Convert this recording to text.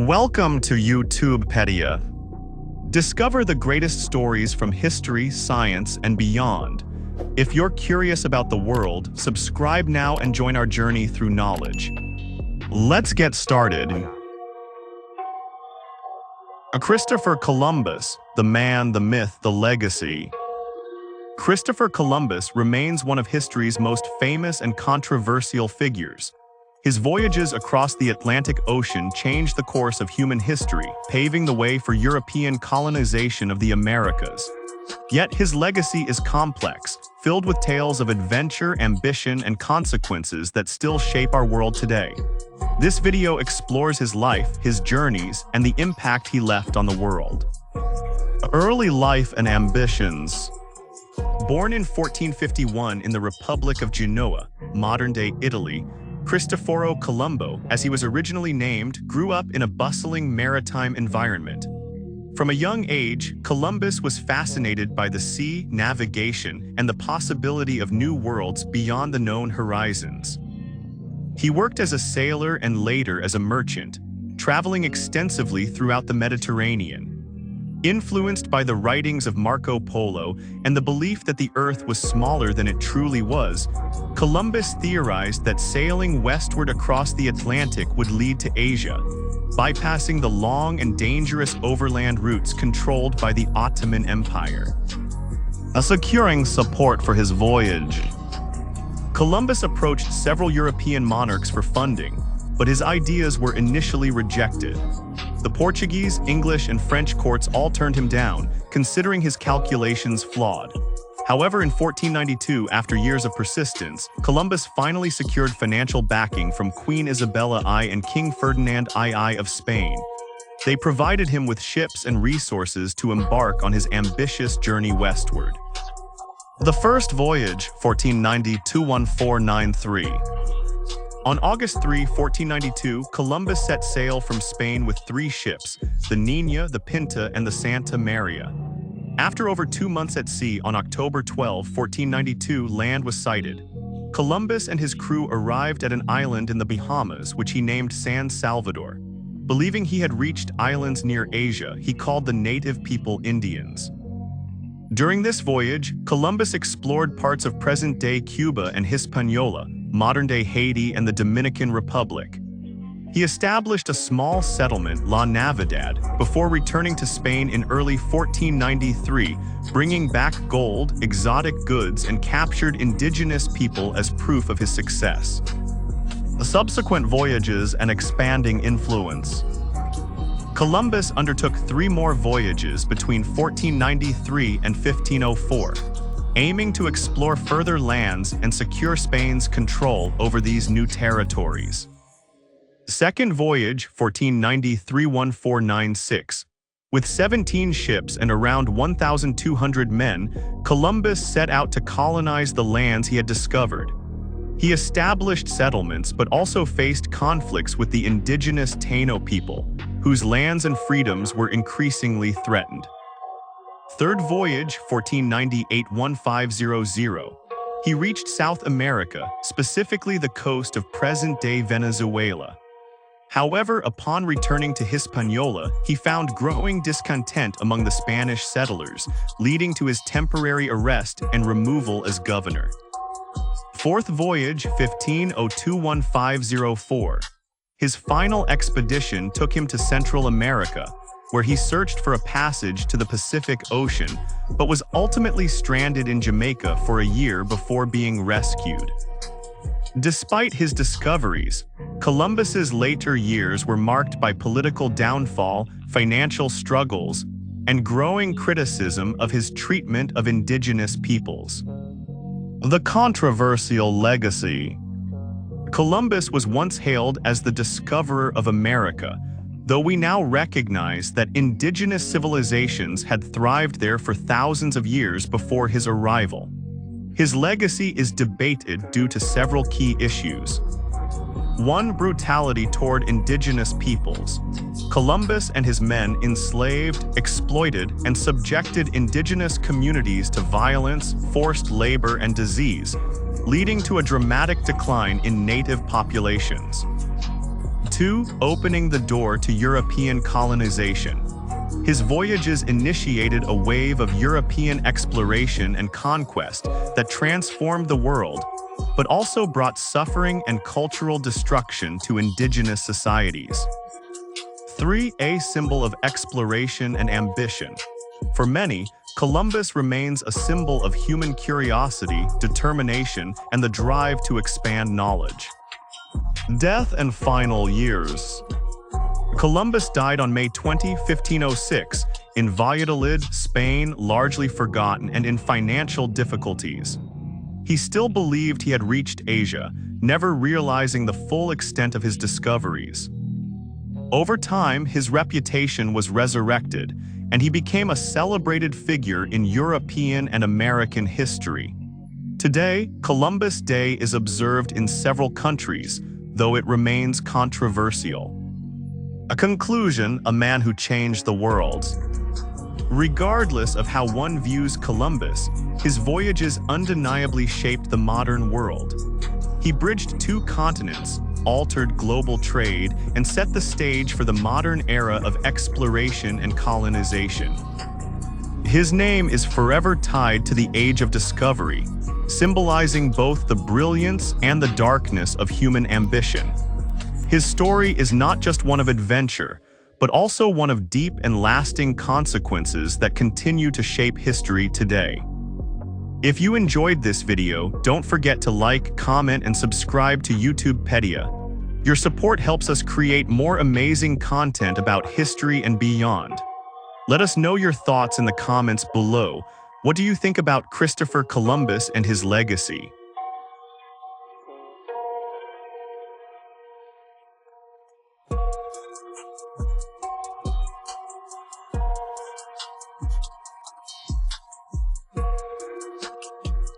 Welcome to YouTube Pedia. Discover the greatest stories from history, science, and beyond. If you're curious about the world, subscribe now and join our journey through knowledge. Let's get started. Christopher Columbus, the man, the myth, the legacy. Christopher Columbus remains one of history's most famous and controversial figures. His voyages across the Atlantic Ocean changed the course of human history, paving the way for European colonization of the Americas. Yet his legacy is complex, filled with tales of adventure, ambition, and consequences that still shape our world today. This video explores his life, his journeys, and the impact he left on the world. Early life and ambitions. Born in 1451 in the Republic of Genoa, modern-day Italy, Cristoforo Colombo, as he was originally named, grew up in a bustling maritime environment. From a young age, Columbus was fascinated by the sea, navigation, and the possibility of new worlds beyond the known horizons. He worked as a sailor and later as a merchant, traveling extensively throughout the Mediterranean. Influenced by the writings of Marco Polo and the belief that the Earth was smaller than it truly was, Columbus theorized that sailing westward across the Atlantic would lead to Asia, bypassing the long and dangerous overland routes controlled by the Ottoman Empire. Securing support for his voyage. Columbus approached several European monarchs for funding, but his ideas were initially rejected. The Portuguese, English, and French courts all turned him down, considering his calculations flawed. However, in 1492, after years of persistence, Columbus finally secured financial backing from Queen Isabella I and King Ferdinand II of Spain. They provided him with ships and resources to embark on his ambitious journey westward. The first voyage, 1490–1493. On August 3, 1492, Columbus set sail from Spain with 3 ships, the Niña, the Pinta, and the Santa Maria. After over 2 months at sea, on October 12, 1492, land was sighted. Columbus and his crew arrived at an island in the Bahamas, which he named San Salvador. Believing he had reached islands near Asia, he called the native people Indians. During this voyage, Columbus explored parts of present-day Cuba and Hispaniola, modern-day Haiti and the Dominican Republic. He established a small settlement, La Navidad, before returning to Spain in early 1493, bringing back gold, exotic goods, and captured indigenous people as proof of his success. The subsequent voyages and expanding influence. Columbus undertook 3 more voyages between 1493 and 1504, aiming to explore further lands and secure Spain's control over these new territories. Second voyage, 1493–1496. With 17 ships and around 1,200 men, Columbus set out to colonize the lands he had discovered. He established settlements but also faced conflicts with the indigenous Taino people, whose lands and freedoms were increasingly threatened. Third voyage, 1498–1500. He reached South America, specifically the coast of present-day Venezuela. However, upon returning to Hispaniola, he found growing discontent among the Spanish settlers, leading to his temporary arrest and removal as governor. Fourth voyage, 1502–1504. His final expedition took him to Central America, where he searched for a passage to the Pacific Ocean, but was ultimately stranded in Jamaica for a year before being rescued. Despite his discoveries, Columbus's later years were marked by political downfall, financial struggles, and growing criticism of his treatment of indigenous peoples. The controversial legacy. Columbus was once hailed as the discoverer of America, though we now recognize that indigenous civilizations had thrived there for thousands of years before his arrival. His legacy is debated due to several key issues. 1. Brutality toward indigenous peoples. Columbus and his men enslaved, exploited, and subjected indigenous communities to violence, forced labor, and disease, leading to a dramatic decline in native populations. 2. Opening the door to European colonization. His voyages initiated a wave of European exploration and conquest that transformed the world, but also brought suffering and cultural destruction to indigenous societies. 3. A symbol of exploration and ambition. For many, Columbus remains a symbol of human curiosity, determination, and the drive to expand knowledge. Death and final years. Columbus died on May 20, 1506, in Valladolid, Spain, largely forgotten and in financial difficulties. He still believed he had reached Asia, never realizing the full extent of his discoveries. Over time, his reputation was resurrected, and he became a celebrated figure in European and American history. Today, Columbus Day is observed in several countries, though it remains controversial. A conclusion: a man who changed the world. Regardless of how one views Columbus, his voyages undeniably shaped the modern world. He bridged 2 continents, altered global trade, and set the stage for the modern era of exploration and colonization. His name is forever tied to the Age of Discovery, symbolizing both the brilliance and the darkness of human ambition. His story is not just one of adventure, but also one of deep and lasting consequences that continue to shape history today. If you enjoyed this video, don't forget to like, comment, and subscribe to YouTube Pedia. Your support helps us create more amazing content about history and beyond. Let us know your thoughts in the comments below. What do you think about Christopher Columbus and his legacy?